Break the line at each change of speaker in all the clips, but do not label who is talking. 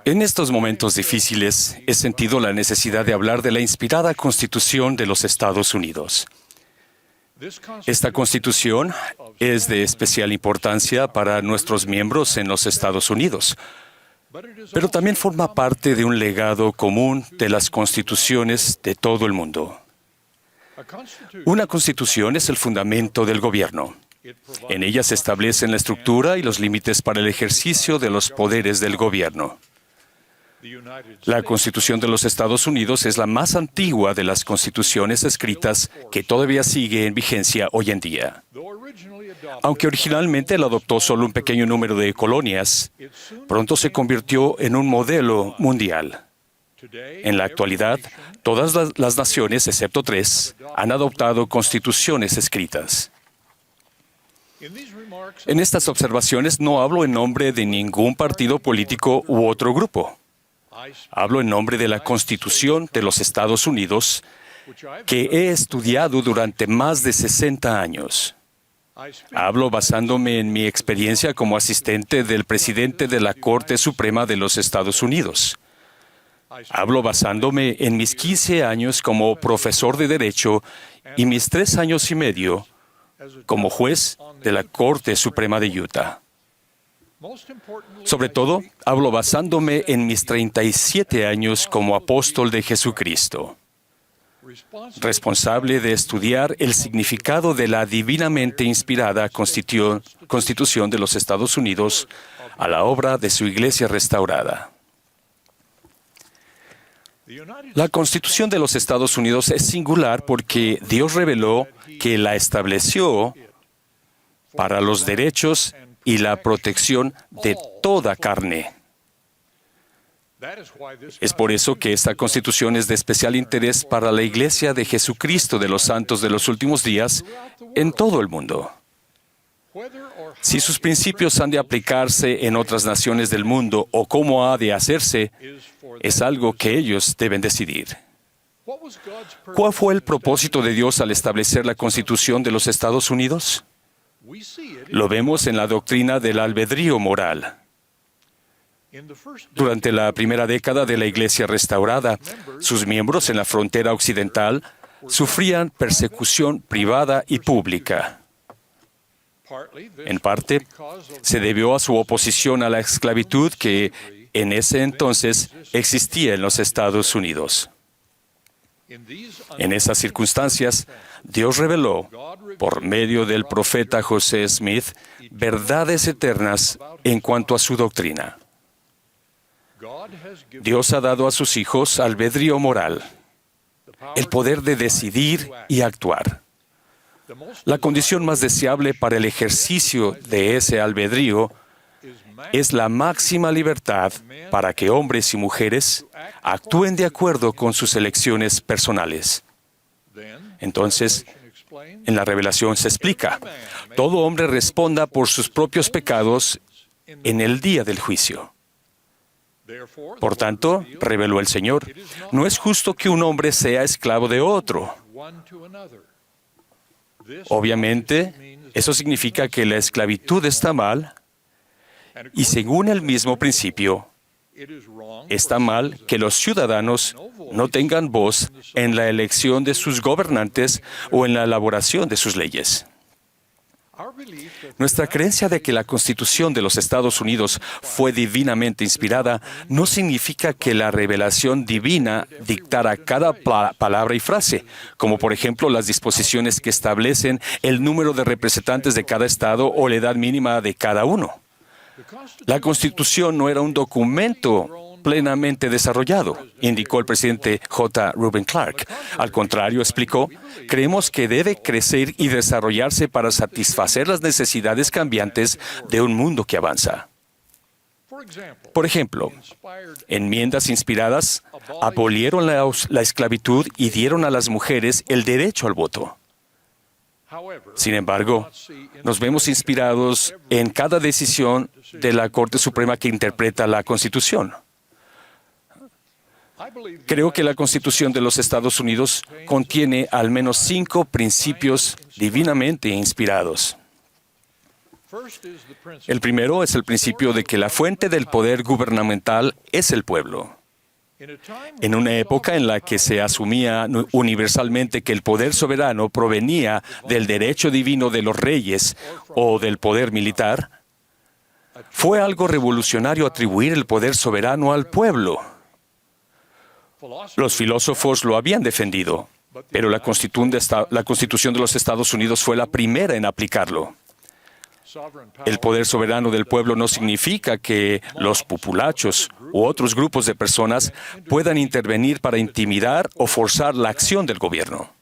En estos momentos difíciles, he sentido la necesidad de hablar de la inspirada Constitución de los Estados Unidos. Esta Constitución es de especial importancia para nuestros miembros en los Estados Unidos, pero también forma parte de un legado común de las constituciones de todo el mundo. Una Constitución es el fundamento del gobierno. En ella se establecen la estructura y los límites para el ejercicio de los poderes del gobierno. La Constitución de los Estados Unidos es la más antigua de las constituciones escritas que todavía sigue en vigencia hoy en día. Aunque originalmente la adoptó solo un pequeño número de colonias, pronto se convirtió en un modelo mundial. En la actualidad, todas las naciones, excepto 3, han adoptado constituciones escritas. En estas observaciones no hablo en nombre de ningún partido político u otro grupo. Hablo en nombre de la Constitución de los Estados Unidos, que he estudiado durante más de 60 años. Hablo basándome en mi experiencia como asistente del presidente de la Corte Suprema de los Estados Unidos. Hablo basándome en mis 15 años como profesor de Derecho y mis 3 años y medio como juez de la Corte Suprema de Utah. Sobre todo, hablo basándome en mis 37 años como apóstol de Jesucristo, responsable de estudiar el significado de la divinamente inspirada Constitución de los Estados Unidos a la obra de su Iglesia restaurada. La Constitución de los Estados Unidos es singular porque Dios reveló que la estableció para los derechos y la protección de toda carne. Es por eso que esta Constitución es de especial interés para la Iglesia de Jesucristo de los Santos de los Últimos Días en todo el mundo. Si sus principios han de aplicarse en otras naciones del mundo o cómo ha de hacerse, es algo que ellos deben decidir. ¿Cuál fue el propósito de Dios al establecer la Constitución de los Estados Unidos? Lo vemos en la doctrina del albedrío moral. Durante la primera década de la Iglesia restaurada, sus miembros en la frontera occidental sufrían persecución privada y pública. En parte, se debió a su oposición a la esclavitud que en ese entonces existía en los Estados Unidos. En esas circunstancias, Dios reveló, por medio del profeta José Smith, verdades eternas en cuanto a su doctrina. Dios ha dado a sus hijos albedrío moral, el poder de decidir y actuar. La condición más deseable para el ejercicio de ese albedrío es la máxima libertad para que hombres y mujeres actúen de acuerdo con sus elecciones personales. Entonces, en la revelación se explica, todo hombre responda por sus propios pecados en el día del juicio. Por tanto, reveló el Señor, no es justo que un hombre sea esclavo de otro. Obviamente, eso significa que la esclavitud está mal, y según el mismo principio, está mal que los ciudadanos no tengan voz en la elección de sus gobernantes o en la elaboración de sus leyes. Nuestra creencia de que la Constitución de los Estados Unidos fue divinamente inspirada no significa que la revelación divina dictara cada palabra y frase, como por ejemplo las disposiciones que establecen el número de representantes de cada estado o la edad mínima de cada uno. La Constitución no era un documento plenamente desarrollado, indicó el presidente J. Reuben Clark. Al contrario, explicó, creemos que debe crecer y desarrollarse para satisfacer las necesidades cambiantes de un mundo que avanza. Por ejemplo, enmiendas inspiradas abolieron la esclavitud y dieron a las mujeres el derecho al voto. Sin embargo, nos vemos inspirados en cada decisión de la Corte Suprema que interpreta la Constitución. Creo que la Constitución de los Estados Unidos contiene al menos 5 principios divinamente inspirados. El primero es el principio de que la fuente del poder gubernamental es el pueblo. En una época en la que se asumía universalmente que el poder soberano provenía del derecho divino de los reyes o del poder militar, fue algo revolucionario atribuir el poder soberano al pueblo. Los filósofos lo habían defendido, pero la Constitución de los Estados Unidos fue la primera en aplicarlo. El poder soberano del pueblo no significa que los populachos u otros grupos de personas puedan intervenir para intimidar o forzar la acción del gobierno.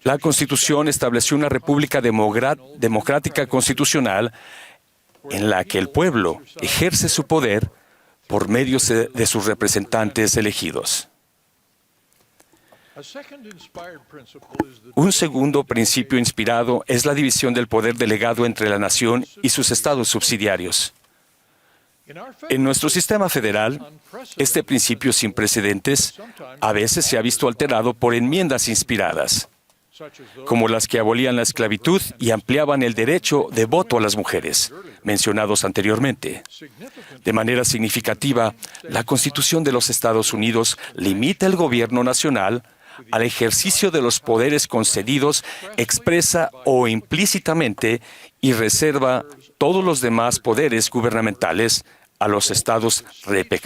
La Constitución estableció una república democrática constitucional en la que el pueblo ejerce su poder por medio de sus representantes elegidos. Un segundo principio inspirado es la división del poder delegado entre la nación y sus estados subsidiarios. En nuestro sistema federal, este principio sin precedentes a veces se ha visto alterado por enmiendas inspiradas, como las que abolían la esclavitud y ampliaban el derecho de voto a las mujeres, mencionados anteriormente. De manera significativa, la Constitución de los Estados Unidos limita el gobierno nacional al ejercicio de los poderes concedidos expresa o implícitamente y reserva todos los demás poderes gubernamentales a los estados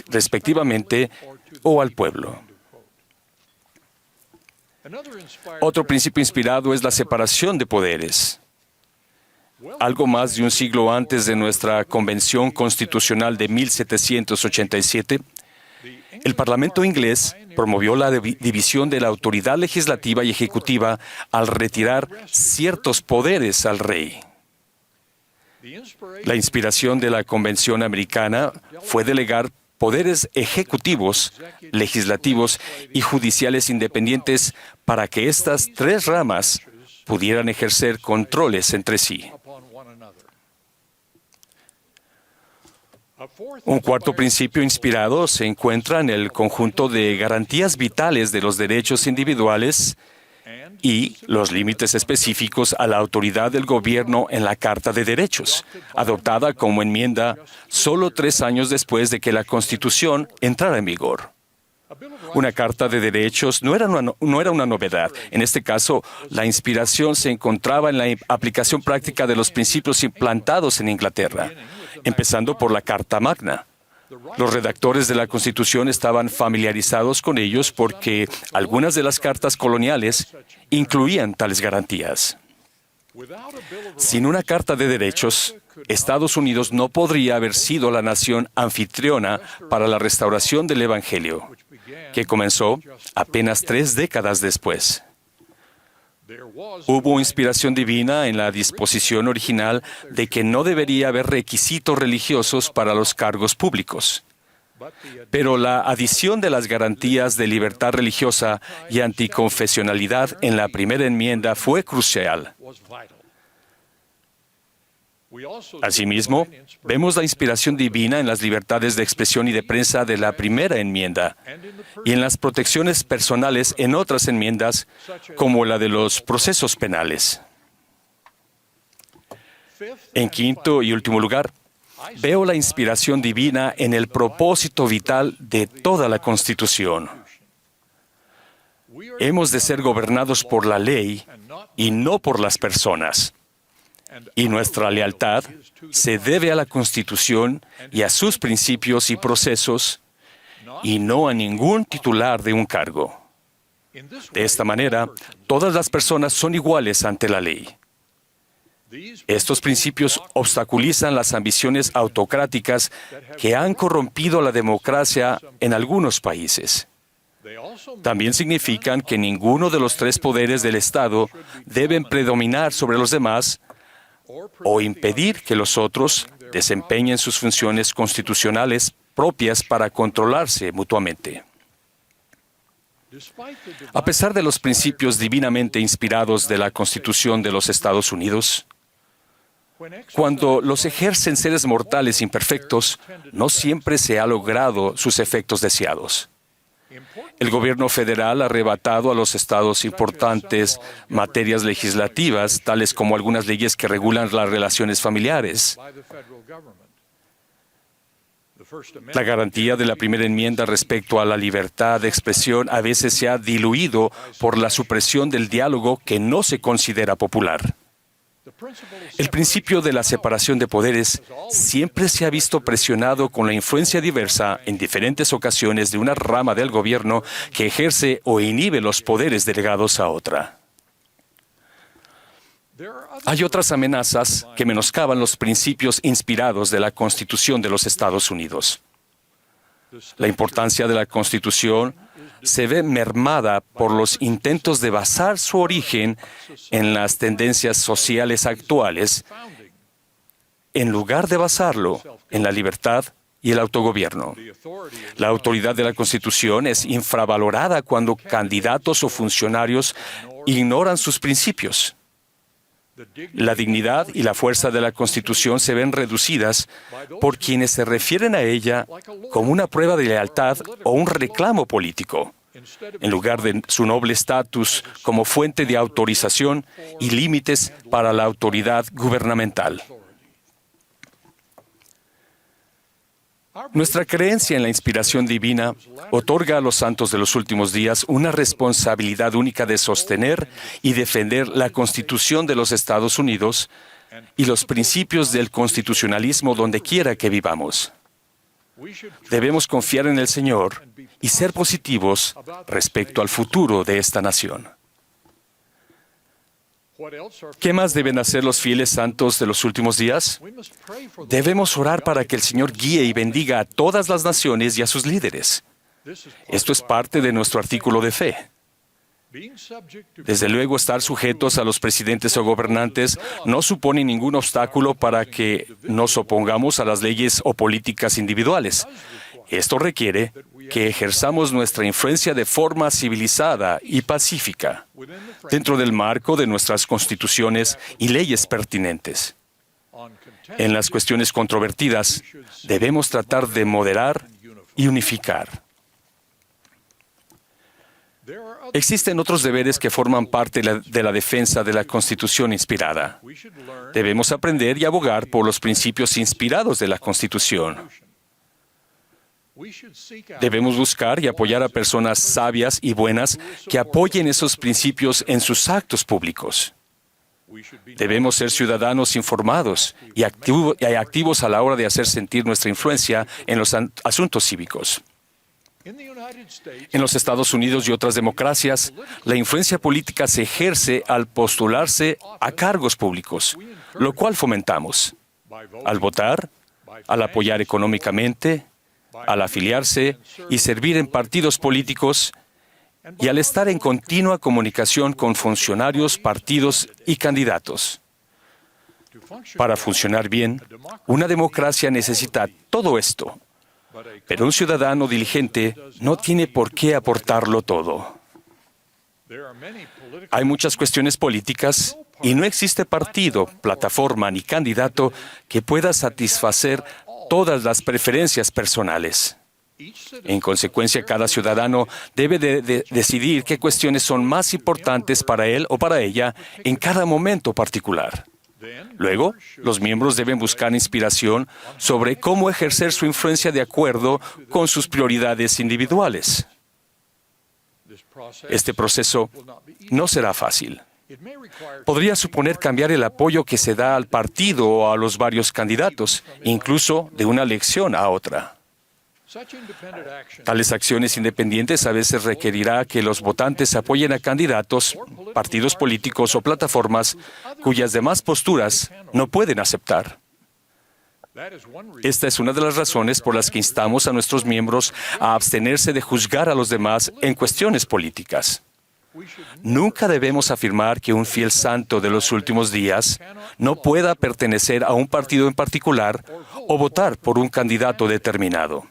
respectivamente o al pueblo. Otro principio inspirado es la separación de poderes. Algo más de un siglo antes de nuestra Convención Constitucional de 1787, el Parlamento inglés promovió la división de la autoridad legislativa y ejecutiva al retirar ciertos poderes al rey. La inspiración de la Convención Americana fue delegar poderes ejecutivos, legislativos y judiciales independientes para que estas tres ramas pudieran ejercer controles entre sí. Un cuarto principio inspirado se encuentra en el conjunto de garantías vitales de los derechos individuales y los límites específicos a la autoridad del gobierno en la Carta de Derechos, adoptada como enmienda solo 3 años después de que la Constitución entrara en vigor. Una Carta de Derechos no era una novedad. En este caso, la inspiración se encontraba en la aplicación práctica de los principios implantados en Inglaterra, empezando por la Carta Magna. Los redactores de la Constitución estaban familiarizados con ellos porque algunas de las cartas coloniales incluían tales garantías. Sin una Carta de Derechos, Estados Unidos no podría haber sido la nación anfitriona para la restauración del Evangelio, que comenzó apenas 3 décadas después. Hubo inspiración divina en la disposición original de que no debería haber requisitos religiosos para los cargos públicos. Pero la adición de las garantías de libertad religiosa y anticonfesionalidad en la primera enmienda fue crucial. Asimismo, vemos la inspiración divina en las libertades de expresión y de prensa de la primera enmienda y en las protecciones personales en otras enmiendas, como la de los procesos penales. En quinto y último lugar, veo la inspiración divina en el propósito vital de toda la Constitución. Hemos de ser gobernados por la ley y no por las personas. Y nuestra lealtad se debe a la Constitución y a sus principios y procesos, y no a ningún titular de un cargo. De esta manera, todas las personas son iguales ante la ley. Estos principios obstaculizan las ambiciones autocráticas que han corrompido la democracia en algunos países. También significan que ninguno de los 3 poderes del Estado deben predominar sobre los demás o impedir que los otros desempeñen sus funciones constitucionales propias para controlarse mutuamente. A pesar de los principios divinamente inspirados de la Constitución de los Estados Unidos, cuando los ejercen seres mortales imperfectos, no siempre se han logrado sus efectos deseados. El gobierno federal ha arrebatado a los estados importantes materias legislativas, tales como algunas leyes que regulan las relaciones familiares. La garantía de la primera enmienda respecto a la libertad de expresión a veces se ha diluido por la supresión del diálogo que no se considera popular. El principio de la separación de poderes siempre se ha visto presionado con la influencia diversa en diferentes ocasiones de una rama del gobierno que ejerce o inhibe los poderes delegados a otra. Hay otras amenazas que menoscaban los principios inspirados de la Constitución de los Estados Unidos. La importancia de la Constitución se ve mermada por los intentos de basar su origen en las tendencias sociales actuales, en lugar de basarlo en la libertad y el autogobierno. La autoridad de la Constitución es infravalorada cuando candidatos o funcionarios ignoran sus principios. La dignidad y la fuerza de la Constitución se ven reducidas por quienes se refieren a ella como una prueba de lealtad o un reclamo político, en lugar de su noble estatus como fuente de autorización y límites para la autoridad gubernamental. Nuestra creencia en la inspiración divina otorga a los santos de los últimos días una responsabilidad única de sostener y defender la Constitución de los Estados Unidos y los principios del constitucionalismo donde quiera que vivamos. Debemos confiar en el Señor y ser positivos respecto al futuro de esta nación. ¿Qué más deben hacer los fieles santos de los últimos días? Debemos orar para que el Señor guíe y bendiga a todas las naciones y a sus líderes. Esto es parte de nuestro artículo de fe. Desde luego, estar sujetos a los presidentes o gobernantes no supone ningún obstáculo para que nos opongamos a las leyes o políticas individuales. Esto requiere que ejerzamos nuestra influencia de forma civilizada y pacífica, dentro del marco de nuestras constituciones y leyes pertinentes. En las cuestiones controvertidas, debemos tratar de moderar y unificar. Existen otros deberes que forman parte de la defensa de la Constitución inspirada. Debemos aprender y abogar por los principios inspirados de la Constitución. Debemos buscar y apoyar a personas sabias y buenas que apoyen esos principios en sus actos públicos. Debemos ser ciudadanos informados y activos a la hora de hacer sentir nuestra influencia en los asuntos cívicos. En los Estados Unidos y otras democracias, la influencia política se ejerce al postularse a cargos públicos, lo cual fomentamos. Al votar, al apoyar económicamente, al afiliarse y servir en partidos políticos, y al estar en continua comunicación con funcionarios, partidos y candidatos. Para funcionar bien, una democracia necesita todo esto, pero un ciudadano diligente no tiene por qué aportarlo todo. Hay muchas cuestiones políticas y no existe partido, plataforma ni candidato que pueda satisfacer todas las preferencias personales. En consecuencia, cada ciudadano debe de decidir qué cuestiones son más importantes para él o para ella en cada momento particular. Luego, los miembros deben buscar inspiración sobre cómo ejercer su influencia de acuerdo con sus prioridades individuales. Este proceso no será fácil. Podría suponer cambiar el apoyo que se da al partido o a los varios candidatos, incluso de una elección a otra. Tales acciones independientes a veces requerirá que los votantes apoyen a candidatos, partidos políticos o plataformas cuyas demás posturas no pueden aceptar. Esta es una de las razones por las que instamos a nuestros miembros a abstenerse de juzgar a los demás en cuestiones políticas. Nunca debemos afirmar que un fiel santo de los últimos días no pueda pertenecer a un partido en particular o votar por un candidato determinado.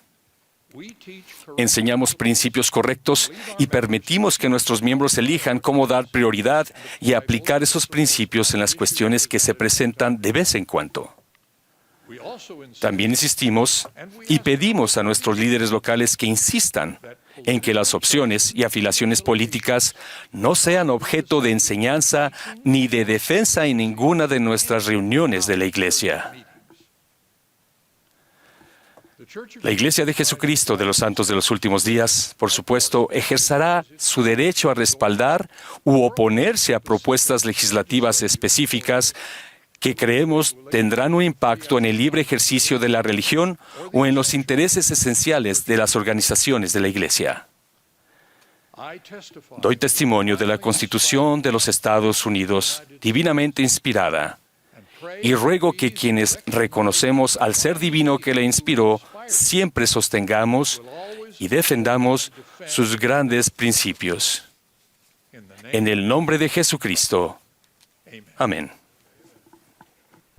Enseñamos principios correctos y permitimos que nuestros miembros elijan cómo dar prioridad y aplicar esos principios en las cuestiones que se presentan de vez en cuando. También insistimos y pedimos a nuestros líderes locales que insistan en que las opciones y afiliaciones políticas no sean objeto de enseñanza ni de defensa en ninguna de nuestras reuniones de la Iglesia. La Iglesia de Jesucristo de los Santos de los Últimos Días, por supuesto, ejercerá su derecho a respaldar u oponerse a propuestas legislativas específicas que creemos tendrán un impacto en el libre ejercicio de la religión o en los intereses esenciales de las organizaciones de la Iglesia. Doy testimonio de la Constitución de los Estados Unidos, divinamente inspirada, y ruego que quienes reconocemos al ser divino que la inspiró, siempre sostengamos y defendamos sus grandes principios. En el nombre de Jesucristo. Amén.